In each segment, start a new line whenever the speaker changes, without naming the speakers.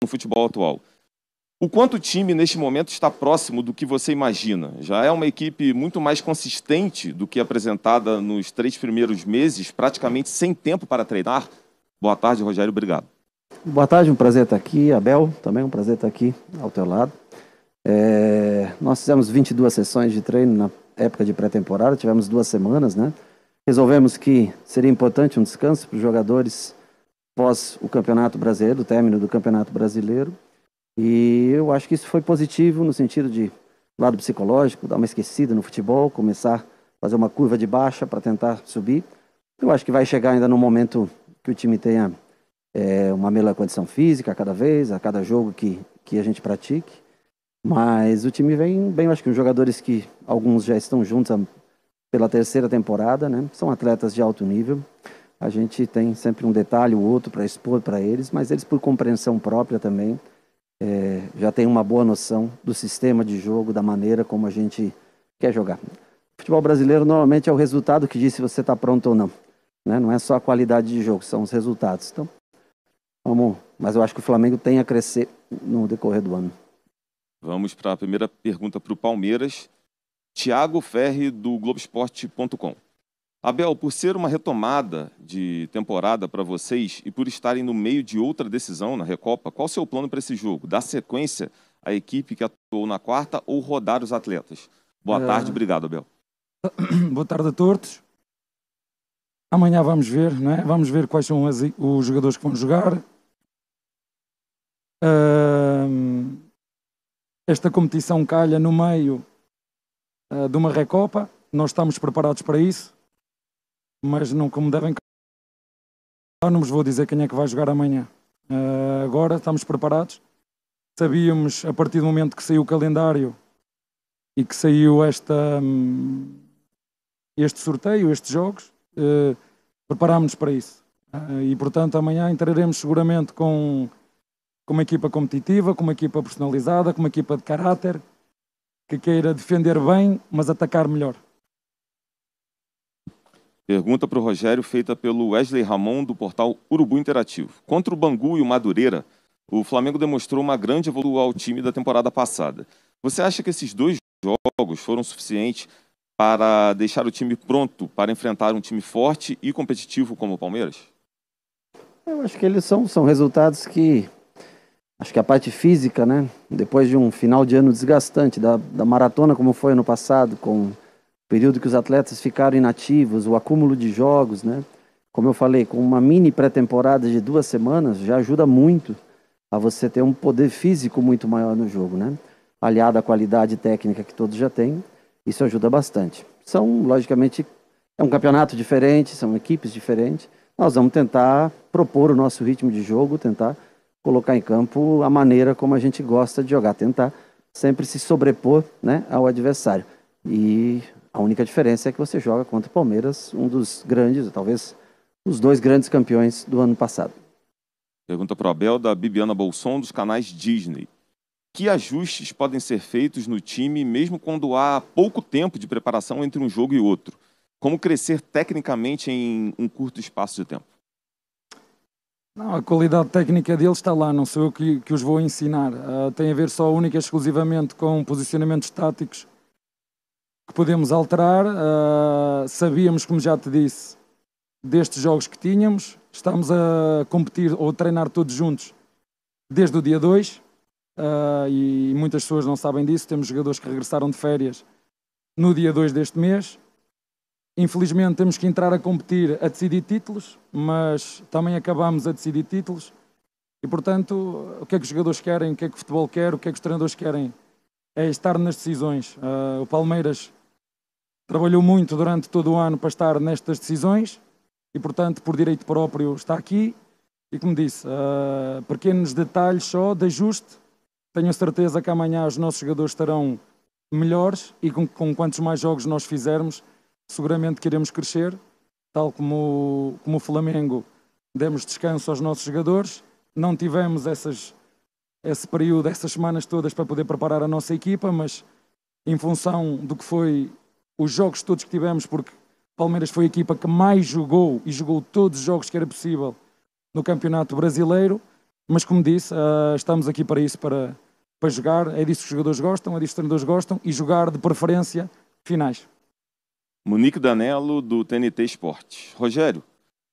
no futebol atual. O quanto o time, neste momento, está próximo do que você imagina? Já é uma equipe muito mais consistente do que apresentada nos 3 primeiros meses, praticamente sem tempo para treinar? Boa tarde, Rogério. Obrigado.
Boa tarde, um prazer estar aqui. Abel, também um prazer estar aqui ao teu lado. Nós fizemos 22 sessões de treino na época de pré-temporada, tivemos 2 semanas, né? Resolvemos que seria importante um descanso para os jogadores pós o Campeonato Brasileiro, o término do Campeonato Brasileiro. E eu acho que isso foi positivo no sentido de lado psicológico, dar uma esquecida no futebol, começar a fazer uma curva de baixa para tentar subir. Eu acho que vai chegar ainda no momento que o time tenha uma melhor condição física a cada vez, a cada jogo que a gente pratique. Mas o time vem bem, eu acho que os jogadores que alguns já estão juntos pela 3ª temporada, né? São atletas de alto nível. A gente tem sempre um detalhe ou outro para expor para eles, mas eles por compreensão própria também já tem uma boa noção do sistema de jogo, da maneira como a gente quer jogar. O futebol brasileiro normalmente é o resultado que diz se você está pronto ou não, né? Não é só a qualidade de jogo, são os resultados. Então, mas eu acho que o Flamengo tem a crescer no decorrer do ano.
Vamos para a primeira pergunta para o Palmeiras. Thiago Ferri, do Globoesporte.com. Abel, por ser uma retomada de temporada para vocês e por estarem no meio de outra decisão na Recopa, qual o seu plano para esse jogo? Dar sequência à equipe que atuou na quarta ou rodar os atletas? Boa tarde, obrigado, Abel.
Boa tarde a todos. Amanhã vamos ver, não é? Vamos ver quais são os jogadores que vão jogar. Esta competição calha no meio de uma Recopa. Nós estamos preparados para isso. Mas não como devem... Não vos vou dizer quem é que vai jogar amanhã. Agora estamos preparados. Sabíamos, a partir do momento que saiu o calendário e que saiu este sorteio, estes jogos, preparámos-nos para isso. E, portanto, amanhã entraremos seguramente com uma equipa competitiva, com uma equipa personalizada, com uma equipa de caráter, que queira defender bem, mas atacar melhor.
Pergunta para o Rogério, feita pelo Wesley Ramon, do portal Urubu Interativo. Contra o Bangu e o Madureira, o Flamengo demonstrou uma grande evolução ao time da temporada passada. Você acha que esses 2 jogos foram suficientes para deixar o time pronto para enfrentar um time forte e competitivo como o Palmeiras?
Eu acho que eles são resultados que... Acho que a parte física, né? Depois de um final de ano desgastante, da maratona como foi ano passado, com o período que os atletas ficaram inativos, o acúmulo de jogos, né? Como eu falei, com uma mini pré-temporada de 2 semanas, já ajuda muito a você ter um poder físico muito maior no jogo, né? Aliado à qualidade técnica que todos já têm, isso ajuda bastante. Logicamente, é um campeonato diferente, são equipes diferentes. Nós vamos tentar propor o nosso ritmo de jogo, tentar colocar em campo a maneira como a gente gosta de jogar, tentar sempre se sobrepor, né, ao adversário. E a única diferença é que você joga contra o Palmeiras, um dos grandes, talvez os 2 grandes campeões do ano passado.
Pergunta para o Abel, da Bibiana Bolson, dos canais Disney. Que ajustes podem ser feitos no time, mesmo quando há pouco tempo de preparação entre um jogo e outro? Como crescer tecnicamente em um curto espaço de tempo?
Não, a qualidade técnica deles está lá, não sou eu que os vou ensinar. Tem a ver só única e exclusivamente com posicionamentos táticos que podemos alterar. Sabíamos, como já te disse, destes jogos que tínhamos. Estamos a competir ou a treinar todos juntos desde o dia 2 e muitas pessoas não sabem disso. Temos jogadores que regressaram de férias no dia 2 deste mês. Infelizmente temos que entrar a competir a decidir títulos, mas também acabamos a decidir títulos e, portanto, o que é que os jogadores querem, o que é que o futebol quer, o que é que os treinadores querem é estar nas decisões. O Palmeiras trabalhou muito durante todo o ano para estar nestas decisões e, portanto, por direito próprio está aqui e, como disse, pequenos detalhes só de ajuste. Tenho a certeza que amanhã os nossos jogadores estarão melhores e com quantos mais jogos nós fizermos, seguramente que iremos crescer, tal como o Flamengo demos descanso aos nossos jogadores, não tivemos esse período, essas semanas todas para poder preparar a nossa equipa, mas em função do que foi os jogos todos que tivemos, porque Palmeiras foi a equipa que mais jogou e jogou todos os jogos que era possível no Campeonato Brasileiro, Mas como disse, estamos aqui para isso, para jogar. É disso que os jogadores gostam, é disso que os treinadores gostam, e jogar de preferência finais.
Monique Danello, do TNT Esportes. Rogério,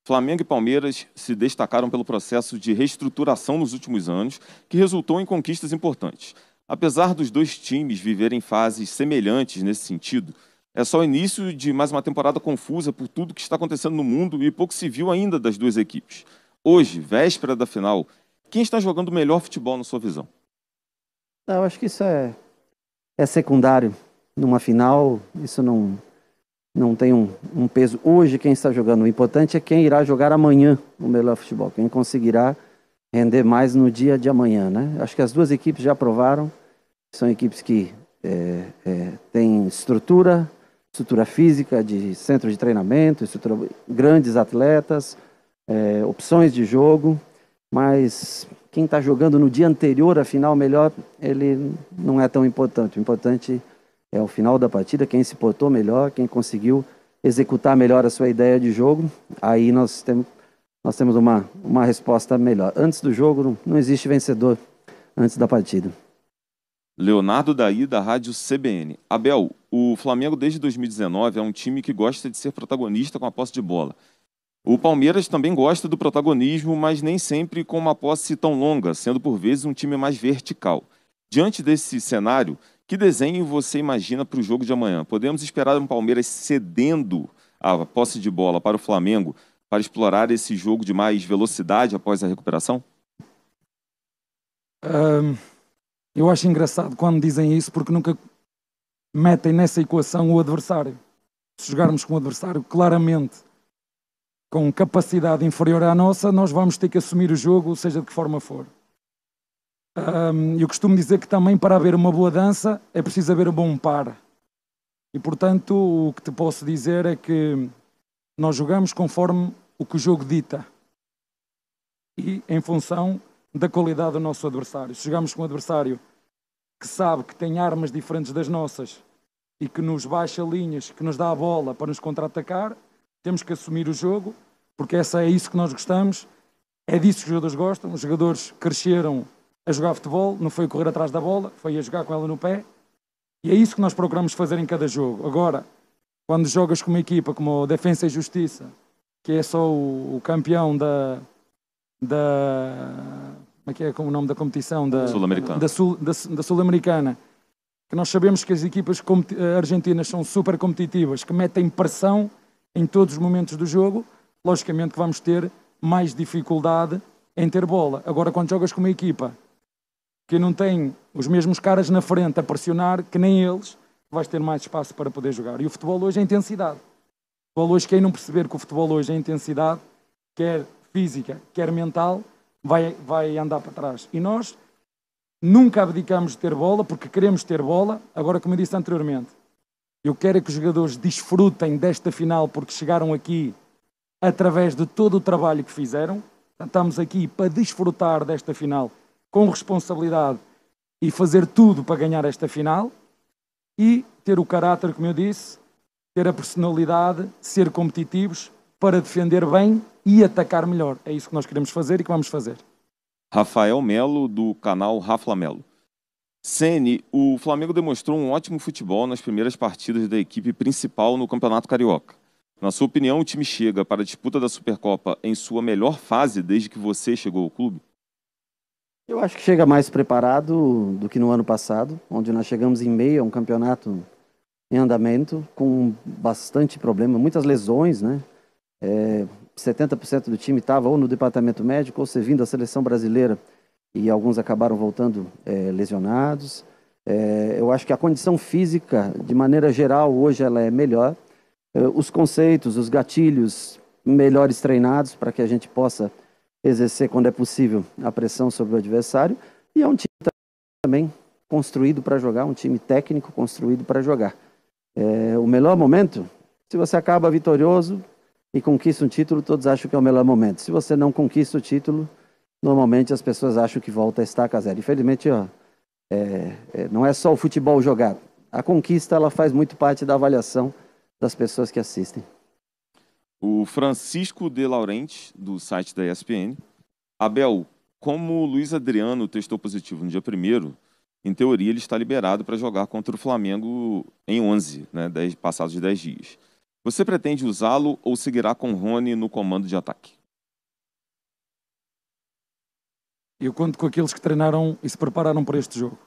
Flamengo e Palmeiras se destacaram pelo processo de reestruturação nos últimos anos, que resultou em conquistas importantes. Apesar dos dois times viverem fases semelhantes nesse sentido, é só o início de mais uma temporada confusa por tudo que está acontecendo no mundo e pouco se viu ainda das duas equipes. Hoje, véspera da final, quem está jogando o melhor futebol na sua visão?
Eu acho que isso é secundário. Numa final, isso não tem um peso. Hoje, quem está jogando, o importante é quem irá jogar amanhã o melhor futebol, quem conseguirá render mais no dia de amanhã, né? Acho que as duas equipes já provaram, são equipes que têm estrutura física, de centro de treinamento, grandes atletas, opções de jogo, mas quem está jogando no dia anterior à final melhor, ele não é tão importante. O importante é o final da partida, quem se portou melhor, quem conseguiu executar melhor a sua ideia de jogo. Aí nós temos uma resposta melhor. Antes do jogo, não existe vencedor antes da partida.
Leonardo Daí, da Rádio CBN. Abel, o Flamengo desde 2019 é um time que gosta de ser protagonista com a posse de bola. O Palmeiras também gosta do protagonismo, mas nem sempre com uma posse tão longa, sendo por vezes um time mais vertical. Diante desse cenário, que desenho você imagina para o jogo de amanhã? Podemos esperar um Palmeiras cedendo a posse de bola para o Flamengo para explorar esse jogo de mais velocidade após a recuperação?
Eu acho engraçado quando dizem isso, porque nunca metem nessa equação o adversário. Se jogarmos com o adversário claramente com capacidade inferior à nossa, nós vamos ter que assumir o jogo, seja de que forma for. Eu costumo dizer que também para haver uma boa dança é preciso haver um bom par. E portanto o que te posso dizer é que nós jogamos conforme o que o jogo dita e em função da qualidade do nosso adversário. Se jogamos com um adversário que sabe que tem armas diferentes das nossas e que nos baixa linhas, que nos dá a bola para nos contra-atacar, temos que assumir o jogo, porque é isso que nós gostamos, é disso que os jogadores gostam. Os jogadores cresceram a jogar futebol, não foi correr atrás da bola, foi a jogar com ela no pé, e é isso que nós procuramos fazer em cada jogo. Agora, quando jogas com uma equipa como o Defensa e Justiça, que é só o campeão da como é que é o nome da competição?
Sul-Americana.
Da Sul-Americana, que nós sabemos que as equipas argentinas são super competitivas, que metem pressão em todos os momentos do jogo, logicamente que vamos ter mais dificuldade em ter bola. Agora, quando jogas com uma equipa que não tem os mesmos caras na frente a pressionar, que nem eles, vais ter mais espaço para poder jogar. E o futebol hoje é intensidade. O futebol hoje, quem não perceber que o futebol hoje é intensidade, quer física, quer mental, vai andar para trás. E nós nunca abdicamos de ter bola, porque queremos ter bola. Agora, como eu disse anteriormente, eu quero que os jogadores desfrutem desta final, porque chegaram aqui através de todo o trabalho que fizeram. Estamos aqui para desfrutar desta final com responsabilidade e fazer tudo para ganhar esta final e ter o caráter, como eu disse, ter a personalidade, ser competitivos para defender bem e atacar melhor. É isso que nós queremos fazer e que vamos fazer.
Rafael Melo, do canal Rafa Melo. Ceni, o Flamengo demonstrou um ótimo futebol nas primeiras partidas da equipe principal no Campeonato Carioca. Na sua opinião, o time chega para a disputa da Supercopa em sua melhor fase desde que você chegou ao clube?
Eu acho que chega mais preparado do que no ano passado, onde nós chegamos em meio a um campeonato em andamento, com bastante problema, muitas lesões, né? 70% do time estava ou no departamento médico ou servindo a seleção brasileira, e alguns acabaram voltando lesionados. Eu acho que a condição física, de maneira geral, hoje ela é melhor. Os conceitos, os gatilhos melhores treinados para que a gente possa exercer, quando é possível, a pressão sobre o adversário. E é um time também construído para jogar, um time técnico construído para jogar. O melhor momento, se você acaba vitorioso e conquista um título, todos acham que é o melhor momento. Se você não conquista o título, normalmente as pessoas acham que volta a estaca zero. Infelizmente, não é só o futebol jogado. A conquista ela faz muito parte da avaliação das pessoas que assistem.
O Francisco de Laurenti, do site da ESPN. Abel, como o Luiz Adriano testou positivo no dia 1º, em teoria ele está liberado para jogar contra o Flamengo em 11, né, passados 10 dias. Você pretende usá-lo ou seguirá com o Rony no comando de ataque?
Eu conto com aqueles que treinaram e se prepararam para este jogo.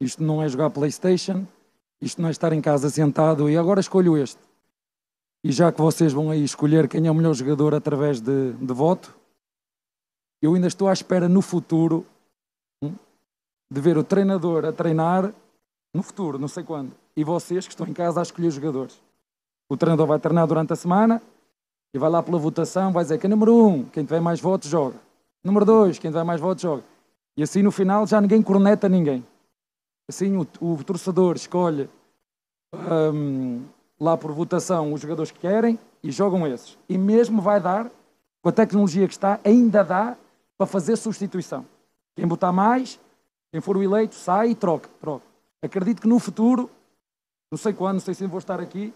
Isto não é jogar PlayStation, isto não é estar em casa sentado e agora escolho este. E já que vocês vão aí escolher quem é o melhor jogador através de voto, eu ainda estou à espera no futuro de ver o treinador a treinar no futuro, não sei quando, e vocês que estão em casa a escolher os jogadores. O treinador vai treinar durante a semana e vai lá pela votação, vai dizer que é número 1, quem tiver mais votos joga. Número 2, quem tiver mais votos joga. E assim no final já ninguém corneta ninguém. Assim o torcedor escolhe lá por votação os jogadores que querem e jogam esses. E mesmo vai dar, com a tecnologia que está, ainda dá para fazer substituição. Quem votar mais, quem for o eleito, sai e troca. Acredito que no futuro, não sei quando, não sei se vou estar aqui,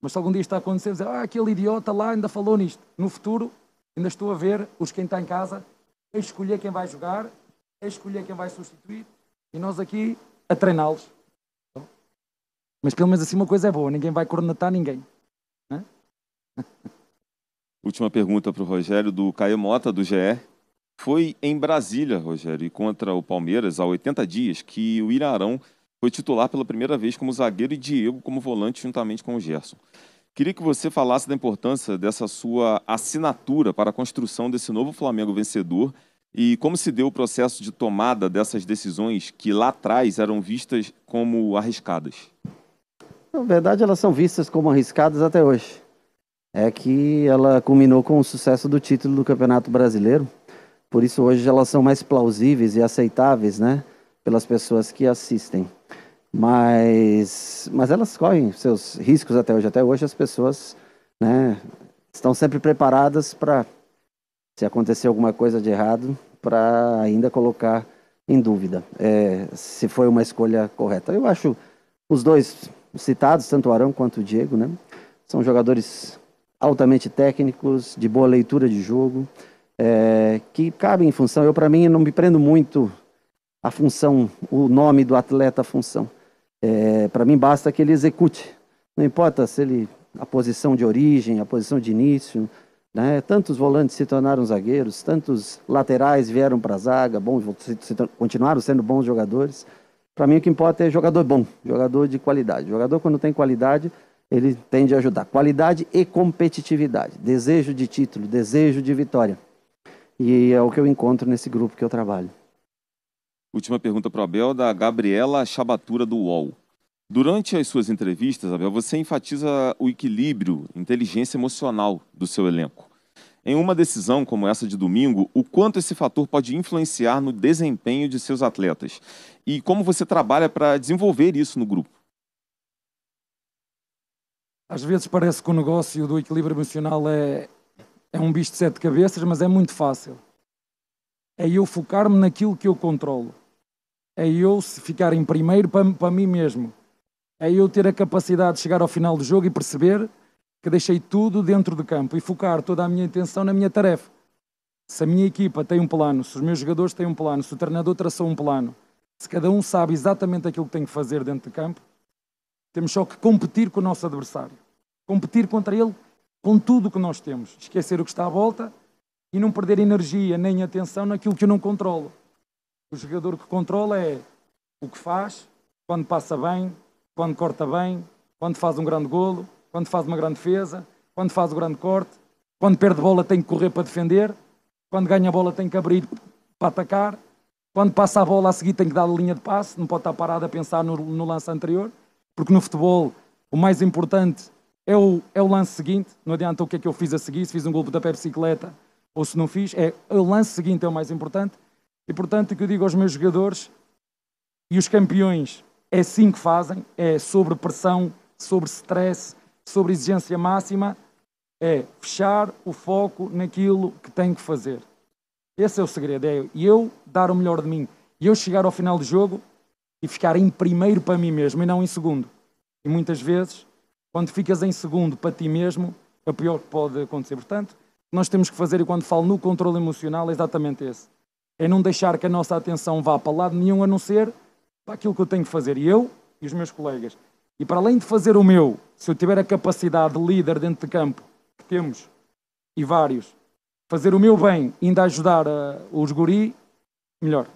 mas se algum dia está a acontecer, dizer, aquele idiota lá ainda falou nisto. No futuro, ainda estou a ver quem está em casa, a escolher quem vai jogar, a escolher quem vai substituir, e nós aqui a treiná-los. Mas pelo menos assim uma coisa é boa, ninguém vai cornetar ninguém. Né?
Última pergunta para o Rogério, do Caio Mota, do GE. Foi em Brasília, Rogério, e contra o Palmeiras, há 80 dias, que o Ilharão foi titular pela primeira vez como zagueiro e Diego como volante juntamente com o Gerson. Queria que você falasse da importância dessa sua assinatura para a construção desse novo Flamengo vencedor e como se deu o processo de tomada dessas decisões que lá atrás eram vistas como arriscadas.
Na verdade, elas são vistas como arriscadas até hoje. É que ela culminou com o sucesso do título do Campeonato Brasileiro. Por isso, hoje, elas são mais plausíveis e aceitáveis, né, pelas pessoas que assistem. Mas elas correm seus riscos até hoje. Até hoje, as pessoas, né, estão sempre preparadas para, se acontecer alguma coisa de errado, para ainda colocar em dúvida se foi uma escolha correta. Eu acho os dois citados, tanto o Arão quanto o Diego, né, são jogadores altamente técnicos, de boa leitura de jogo, que cabem em função. Para mim, não me prendo muito a função, o nome do atleta, a função. Para mim, basta que ele execute. Não importa se ele, a posição de origem, a posição de início, né? Tantos volantes se tornaram zagueiros, tantos laterais vieram para a zaga, continuaram sendo bons jogadores. Para mim, o que importa é jogador bom, jogador de qualidade. Jogador, quando tem qualidade, ele tende a ajudar. Qualidade e competitividade. Desejo de título, desejo de vitória. E é o que eu encontro nesse grupo que eu trabalho.
Última pergunta para o Abel, da Gabriela Chabatura, do UOL. Durante as suas entrevistas, Abel, você enfatiza o equilíbrio, inteligência emocional do seu elenco. Em uma decisão como essa de domingo, o quanto esse fator pode influenciar no desempenho de seus atletas? E como você trabalha para desenvolver isso no grupo?
Às vezes parece que o negócio do equilíbrio emocional é um bicho de 7 cabeças, mas é muito fácil. É eu focar-me naquilo que eu controlo. É eu ficar em primeiro para mim mesmo. É eu ter a capacidade de chegar ao final do jogo e perceber que deixei tudo dentro do campo e focar toda a minha atenção na minha tarefa. Se a minha equipa tem um plano, se os meus jogadores têm um plano, se o treinador traçou um plano, se cada um sabe exatamente aquilo que tem que fazer dentro do campo, temos só que competir com o nosso adversário. Competir contra ele com tudo o que nós temos. Esquecer o que está à volta e não perder energia nem atenção naquilo que eu não controlo. O jogador que controla é o que faz, quando passa bem, quando corta bem, quando faz um grande golo, quando faz uma grande defesa, quando faz o grande corte, quando perde bola tem que correr para defender, quando ganha a bola tem que abrir para atacar, quando passa a bola a seguir tem que dar a linha de passe, não pode estar parado a pensar no lance anterior, porque no futebol o mais importante é o lance seguinte. Não adianta o que é que eu fiz a seguir, se fiz um gol da bicicleta ou se não fiz, o lance seguinte é o mais importante. E portanto o que eu digo aos meus jogadores e os campeões é assim que fazem, é sobre pressão, sobre stress, sobre exigência máxima, é fechar o foco naquilo que tenho que fazer. Esse é o segredo, é eu dar o melhor de mim e eu chegar ao final do jogo e ficar em primeiro para mim mesmo e não em segundo. E muitas vezes, quando ficas em segundo para ti mesmo, é o pior que pode acontecer. Portanto, o que nós temos que fazer, e quando falo no controle emocional, é exatamente esse. é não deixar que a nossa atenção vá para lado nenhum, a não ser para aquilo que eu tenho que fazer, e eu e os meus colegas. E para além de fazer o meu, se eu tiver a capacidade de líder dentro de campo, que temos, e vários, fazer o meu bem, ainda ajudar os guri, melhor.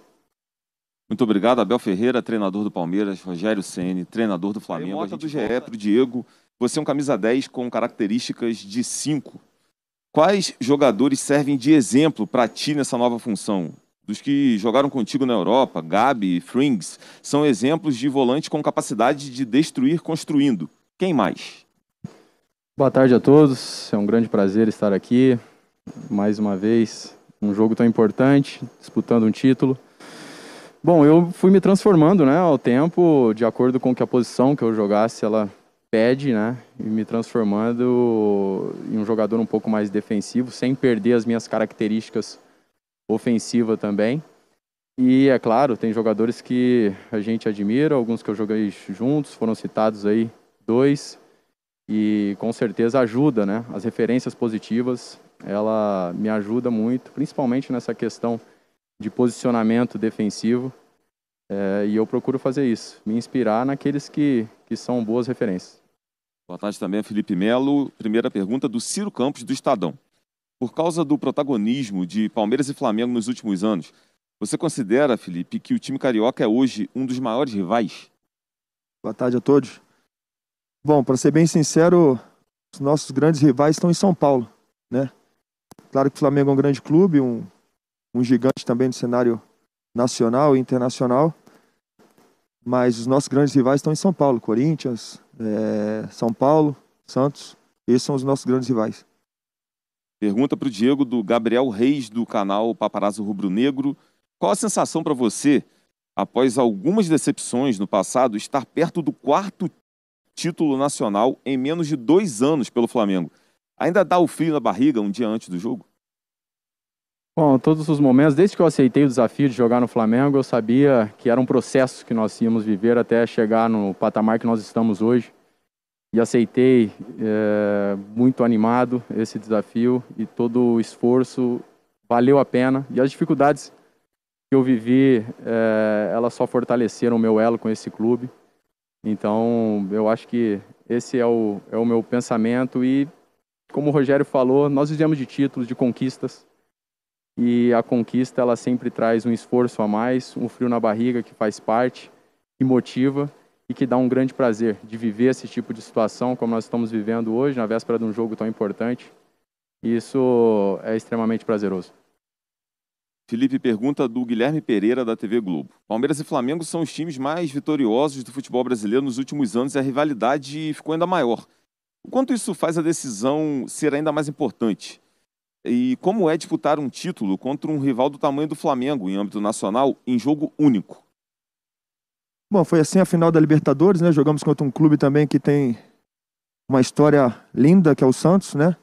Muito obrigado, Abel Ferreira, treinador do Palmeiras, Rogério Ceni, treinador do Flamengo. Nota do GE para o Diego, você é um camisa 10 com características de 5. Quais jogadores servem de exemplo para ti nessa nova função? Dos que jogaram contigo na Europa, Gabi, Frings, são exemplos de volante com capacidade de destruir construindo. Quem mais?
Boa tarde a todos, é um grande prazer estar aqui, mais uma vez, um jogo tão importante, disputando um título. Bom, eu fui me transformando, né, ao tempo, de acordo com que a posição que eu jogasse, ela pede, né, e me transformando em um jogador um pouco mais defensivo, sem perder as minhas características ofensivas também. E, é claro, tem jogadores que a gente admira, alguns que eu joguei juntos, foram citados aí 2, e com certeza ajuda, né, as referências positivas, ela me ajuda muito, principalmente nessa questão de posicionamento defensivo, e eu procuro fazer isso, me inspirar naqueles que são boas referências.
Boa tarde também, Felipe Melo. Primeira pergunta do Ciro Campos, do Estadão. Por causa do protagonismo de Palmeiras e Flamengo nos últimos anos, você considera, Felipe, que o time carioca é hoje um dos maiores rivais?
Boa tarde a todos. Bom, para ser bem sincero, os nossos grandes rivais estão em São Paulo, né? Claro que o Flamengo é um grande clube, um gigante também no cenário nacional e internacional, mas os nossos grandes rivais estão em São Paulo, Corinthians, São Paulo, Santos, esses são os nossos grandes rivais.
Pergunta para o Diego, do Gabriel Reis, do canal Paparazzo Rubro Negro. Qual a sensação para você, após algumas decepções no passado, estar perto do 4º título nacional em menos de 2 anos pelo Flamengo? Ainda dá o frio na barriga um dia antes do jogo?
Bom, todos os momentos, desde que eu aceitei o desafio de jogar no Flamengo, eu sabia que era um processo que nós íamos viver até chegar no patamar que nós estamos hoje. E aceitei muito animado esse desafio e todo o esforço valeu a pena. E as dificuldades que eu vivi, elas só fortaleceram o meu elo com esse clube. Então, eu acho que esse é o meu pensamento. E, como o Rogério falou, nós vivemos de títulos, de conquistas. E a conquista, ela sempre traz um esforço a mais, um frio na barriga que faz parte, que motiva e que dá um grande prazer de viver esse tipo de situação como nós estamos vivendo hoje, na véspera de um jogo tão importante. E isso é extremamente prazeroso.
Felipe, pergunta do Guilherme Pereira, da TV Globo. Palmeiras e Flamengo são os times mais vitoriosos do futebol brasileiro nos últimos anos e a rivalidade ficou ainda maior. O quanto isso faz a decisão ser ainda mais importante? E como é disputar um título contra um rival do tamanho do Flamengo em âmbito nacional em jogo único?
Bom, foi assim a final da Libertadores, né? Jogamos contra um clube também que tem uma história linda, que é o Santos, né?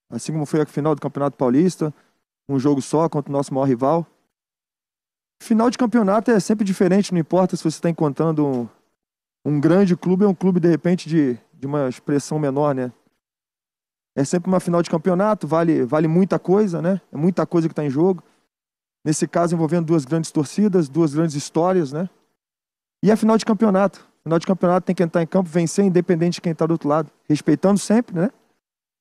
Assim como foi a final do Campeonato Paulista, um jogo só contra o nosso maior rival. Final de campeonato é sempre diferente, não importa se você está encontrando um grande clube ou um clube, de repente, de uma expressão menor, né? É sempre uma final de campeonato, vale muita coisa, né? É muita coisa que está em jogo. Nesse caso, envolvendo 2 grandes torcidas, 2 grandes histórias, né? E a final de campeonato. Final de campeonato tem que entrar em campo, vencer, independente de quem está do outro lado. Respeitando sempre, né?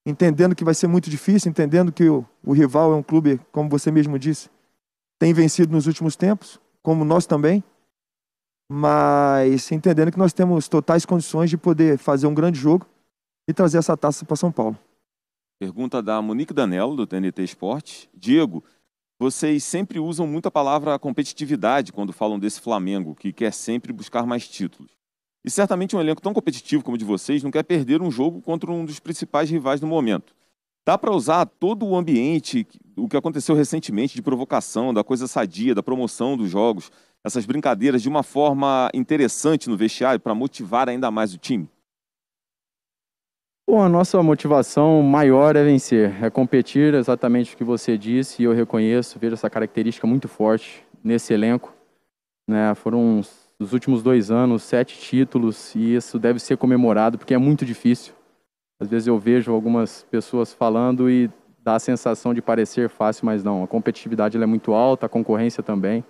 Entendendo que vai ser muito difícil, entendendo que o rival é um clube, como você mesmo disse, tem vencido nos últimos tempos, como nós também. Mas entendendo que nós temos totais condições de poder fazer um grande jogo e trazer essa taça para São Paulo.
Pergunta da Monique Danello, do TNT Esporte. Diego, vocês sempre usam muito a palavra competitividade quando falam desse Flamengo, que quer sempre buscar mais títulos. E certamente um elenco tão competitivo como o de vocês não quer perder um jogo contra um dos principais rivais no momento. Dá para usar todo o ambiente, o que aconteceu recentemente de provocação, da coisa sadia, da promoção dos jogos, essas brincadeiras de uma forma interessante no vestiário para motivar ainda mais o time?
Bom, a nossa motivação maior é vencer, é competir, exatamente o que você disse, e eu reconheço, vejo essa característica muito forte nesse elenco, né? Foram os últimos 2 anos, 7 títulos, e isso deve ser comemorado, porque é muito difícil. Às vezes eu vejo algumas pessoas falando e dá a sensação de parecer fácil, mas não. A competitividade ela é muito alta, a concorrência também.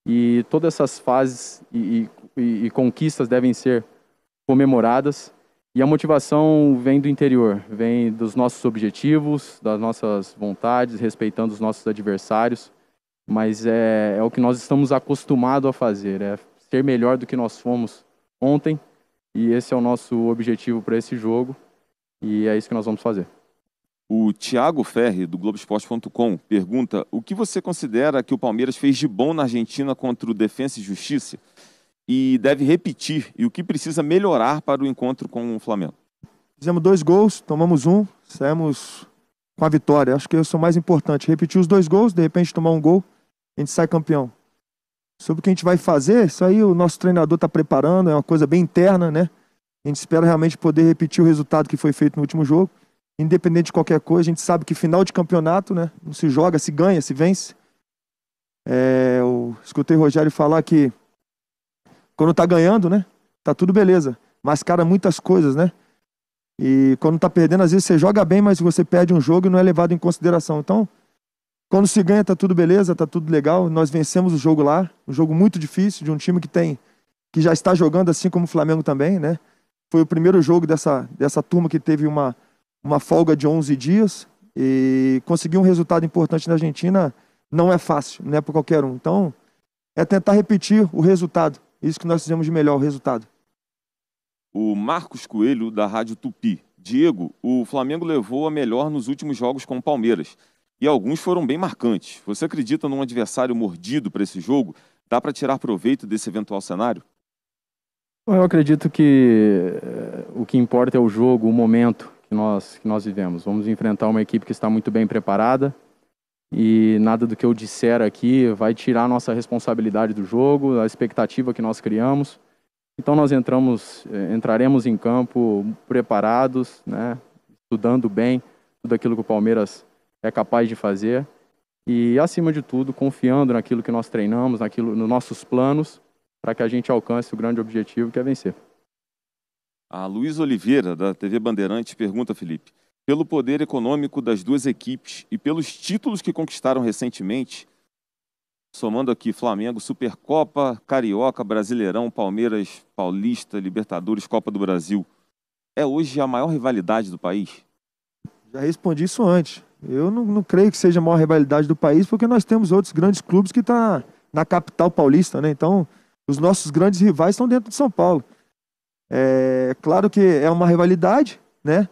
E todas essas fases e conquistas devem ser comemoradas. E a motivação vem do interior, vem dos nossos objetivos, das nossas vontades, respeitando os nossos adversários. Mas é o que nós estamos acostumados a fazer, é ser melhor do que nós fomos ontem. E esse é o nosso objetivo para esse jogo. E é isso que nós vamos fazer.
O Thiago Ferri, do Globoesporte.com, pergunta: o que você considera que o Palmeiras fez de bom na Argentina contra o Defensa e Justiça e deve repetir, e o que precisa melhorar para o encontro com o Flamengo?
Fizemos 2 gols, tomamos 1, saímos com a vitória. Acho que isso é o mais importante. Repetir os 2 gols, de repente tomar um gol, a gente sai campeão. Sobre o que a gente vai fazer, isso aí o nosso treinador está preparando, é uma coisa bem interna, né? A gente espera realmente poder repetir o resultado que foi feito no último jogo. Independente de qualquer coisa, a gente sabe que final de campeonato, né? Não se joga, se ganha, se vence. Eu escutei o Rogério falar que quando tá ganhando, né? Tá tudo beleza. Mascara muitas coisas, né? E quando tá perdendo, às vezes você joga bem, mas você perde um jogo e não é levado em consideração. Então, quando se ganha, tá tudo beleza, tá tudo legal. Nós vencemos o jogo lá, um jogo muito difícil, de um time que já está jogando assim como o Flamengo também, né? Foi o primeiro jogo dessa turma que teve uma folga de 11 dias e conseguir um resultado importante na Argentina não é fácil, não é para qualquer um. Então, é tentar repetir o resultado. Isso que nós fizemos de melhor, o resultado.
O Marcos Coelho, da Rádio Tupi. Diego, o Flamengo levou a melhor nos últimos jogos com o Palmeiras. E alguns foram bem marcantes. Você acredita num adversário mordido para esse jogo? Dá para tirar proveito desse eventual cenário?
Eu acredito que o que importa é o jogo, o momento que nós vivemos. Vamos enfrentar uma equipe que está muito bem preparada e nada do que eu disser aqui vai tirar a nossa responsabilidade do jogo, a expectativa que nós criamos. Então nós entraremos em campo preparados, né, estudando bem tudo aquilo que o Palmeiras é capaz de fazer e, acima de tudo, confiando naquilo que nós treinamos, nos nossos planos, para que a gente alcance o grande objetivo que é vencer.
A Luiz Oliveira, da TV Bandeirantes, pergunta, Felipe: pelo poder econômico das duas equipes e pelos títulos que conquistaram recentemente, somando aqui Flamengo, Supercopa, Carioca, Brasileirão, Palmeiras, Paulista, Libertadores, Copa do Brasil, é hoje a maior rivalidade do país?
Já respondi isso antes. Eu não creio que seja a maior rivalidade do país, porque nós temos outros grandes clubes que estão na capital paulista, né? Então, os nossos grandes rivais estão dentro de São Paulo. É claro que é uma rivalidade, né?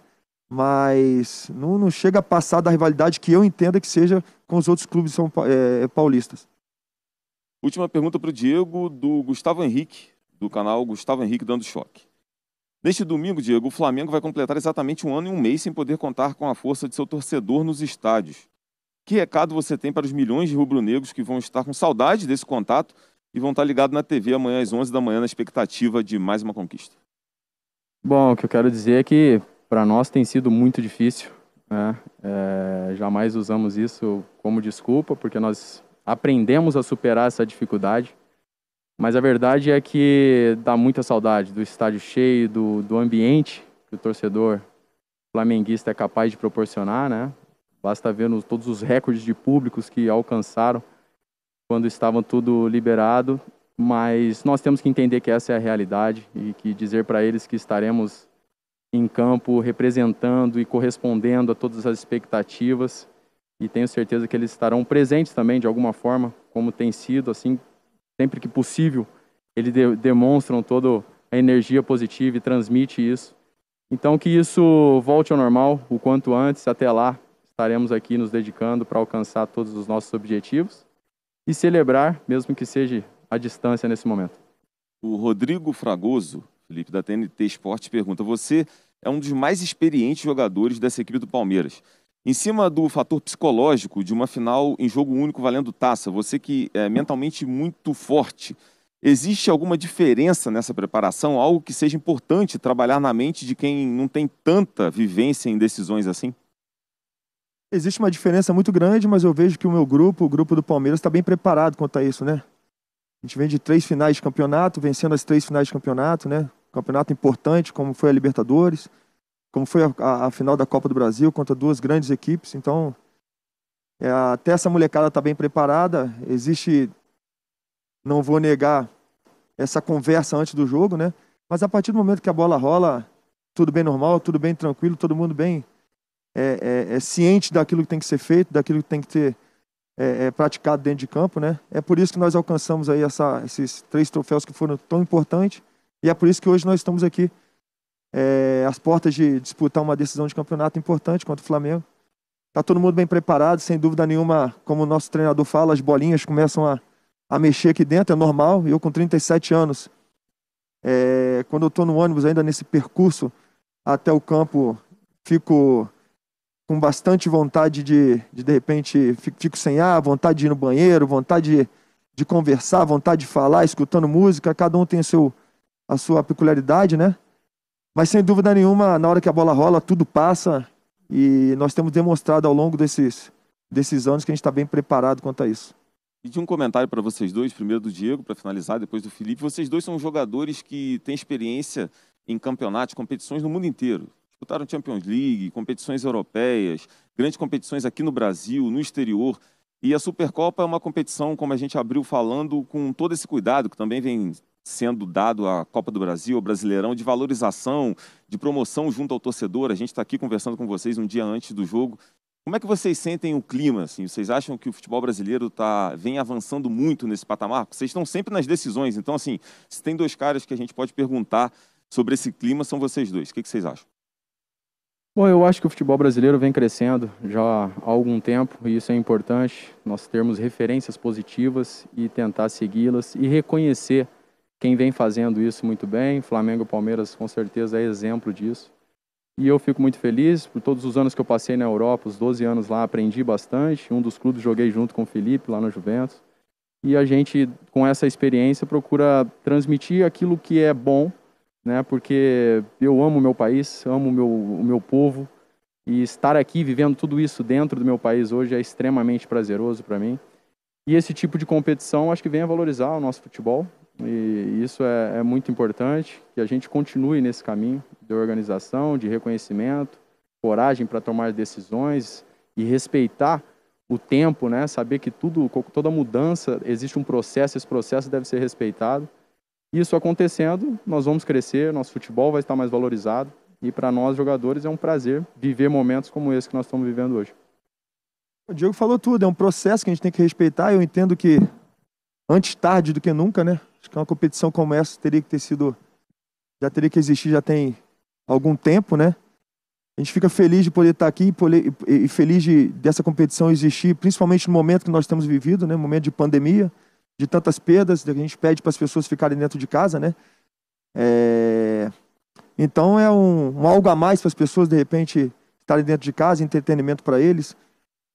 Mas não chega a passar da rivalidade que eu entenda que seja com os outros clubes paulistas.
Última pergunta para o Diego, do Gustavo Henrique, do canal Gustavo Henrique Dando Choque. Neste domingo, Diego, o Flamengo vai completar exatamente 1 ano e 1 mês sem poder contar com a força de seu torcedor nos estádios. Que recado você tem para os milhões de rubro-negros que vão estar com saudade desse contato e vão estar ligados na TV amanhã às 11 da manhã na expectativa de mais uma conquista?
Bom, o que eu quero dizer é que para nós tem sido muito difícil, né? Jamais usamos isso como desculpa, porque nós aprendemos a superar essa dificuldade. Mas a verdade é que dá muita saudade do estádio cheio, do ambiente que o torcedor flamenguista é capaz de proporcionar, né? Basta ver todos os recordes de públicos que alcançaram quando estavam tudo liberado. Mas nós temos que entender que essa é a realidade e que dizer para eles que estaremos em campo representando e correspondendo a todas as expectativas, e tenho certeza que eles estarão presentes também de alguma forma, como tem sido, assim, sempre que possível, eles demonstram toda a energia positiva e transmite isso. Então que isso volte ao normal o quanto antes. Até lá estaremos aqui nos dedicando para alcançar todos os nossos objetivos e celebrar, mesmo que seja à distância nesse momento.
O Rodrigo Fragoso, Felipe, da TNT Esportes, pergunta: você é um dos mais experientes jogadores dessa equipe do Palmeiras. Em cima do fator psicológico de uma final em jogo único valendo taça, você que é mentalmente muito forte, existe alguma diferença nessa preparação? Algo que seja importante trabalhar na mente de quem não tem tanta vivência em decisões assim?
Existe uma diferença muito grande, mas eu vejo que o meu grupo, o grupo do Palmeiras, está bem preparado quanto a isso, né? A gente vem de 3 finais de campeonato, vencendo as 3 finais de campeonato, né? Campeonato importante, como foi a Libertadores. como foi a final da Copa do Brasil contra duas grandes equipes. Então, até essa molecada está bem preparada. Existe, não vou negar, essa conversa antes do jogo, né? Mas a partir do momento que a bola rola, tudo bem normal, tudo bem tranquilo, todo mundo bem ciente daquilo que tem que ser feito, daquilo que tem que ser praticado dentro de campo, né? É por isso que nós alcançamos aí esses 3 troféus que foram tão importantes, e é por isso que hoje nós estamos aqui às portas de disputar uma decisão de campeonato importante contra o Flamengo. Tá todo mundo bem preparado, sem dúvida nenhuma, como o nosso treinador fala, as bolinhas começam a mexer aqui dentro, é normal. Eu com 37 anos, quando eu estou no ônibus ainda nesse percurso até o campo, fico com bastante vontade de repente, fico sem ar, vontade de ir no banheiro, vontade de conversar, vontade de falar, escutando música. Cada um tem a sua peculiaridade, né? Mas sem dúvida nenhuma, na hora que a bola rola, tudo passa, e nós temos demonstrado ao longo desses anos que a gente está bem preparado quanto a isso.
E de um comentário para vocês dois, primeiro do Diego, para finalizar, depois do Felipe. Vocês dois são jogadores que têm experiência em campeonatos, competições no mundo inteiro. Disputaram Champions League, competições europeias, grandes competições aqui no Brasil, no exterior. E a Supercopa é uma competição, como a gente abriu falando, com todo esse cuidado que também vem sendo dado à Copa do Brasil, ao Brasileirão, de valorização, de promoção junto ao torcedor. A gente está aqui conversando com vocês um dia antes do jogo. Como é que vocês sentem o clima? Assim? Vocês acham que o futebol brasileiro vem avançando muito nesse patamar? Vocês estão sempre nas decisões. Então, assim, se tem 2 caras que a gente pode perguntar sobre esse clima, são vocês dois. O que vocês acham?
Bom, eu acho que o futebol brasileiro vem crescendo já há algum tempo, e isso é importante, nós termos referências positivas e tentar segui-las e reconhecer quem vem fazendo isso muito bem. Flamengo e Palmeiras com certeza é exemplo disso. E eu fico muito feliz por todos os anos que eu passei na Europa, os 12 anos lá, aprendi bastante. Um dos clubes joguei junto com o Felipe lá no Juventus. E a gente, com essa experiência, procura transmitir aquilo que é bom, né? Porque eu amo o meu país, amo o meu povo, e estar aqui vivendo tudo isso dentro do meu país hoje é extremamente prazeroso para mim. E esse tipo de competição acho que vem a valorizar o nosso futebol, e isso é muito importante, que a gente continue nesse caminho de organização, de reconhecimento, coragem para tomar decisões e respeitar o tempo, né? Saber que toda mudança existe um processo, esse processo deve ser respeitado. Isso acontecendo, nós vamos crescer, nosso futebol vai estar mais valorizado, e para nós jogadores é um prazer viver momentos como esse que nós estamos vivendo hoje.
O Diego falou tudo, é um processo que a gente tem que respeitar. Eu entendo que antes tarde do que nunca, né? Acho que uma competição como essa já teria que existir, já tem algum tempo, né? A gente fica feliz de poder estar aqui e feliz dessa competição existir, principalmente no momento que nós temos vivido, né? Momento de pandemia, de tantas perdas, que a gente pede para as pessoas ficarem dentro de casa, né? Então é um algo a mais para as pessoas, de repente, estarem dentro de casa, entretenimento para eles,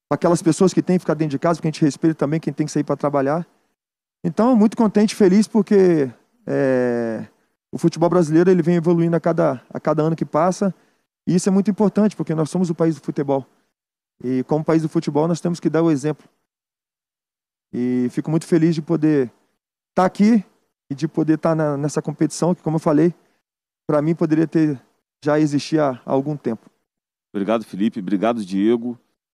para aquelas pessoas que têm que ficar dentro de casa, porque a gente respeita também quem tem que sair para trabalhar. Então, muito contente e feliz porque o futebol brasileiro ele vem evoluindo a cada ano que passa, e isso é muito importante, porque nós somos o país do futebol. E como país do futebol, nós temos que dar o exemplo. E fico muito feliz de poder estar aqui e de poder estar nessa competição, que, como eu falei, para mim poderia já existir há algum tempo.
Obrigado, Felipe. Obrigado, Diego.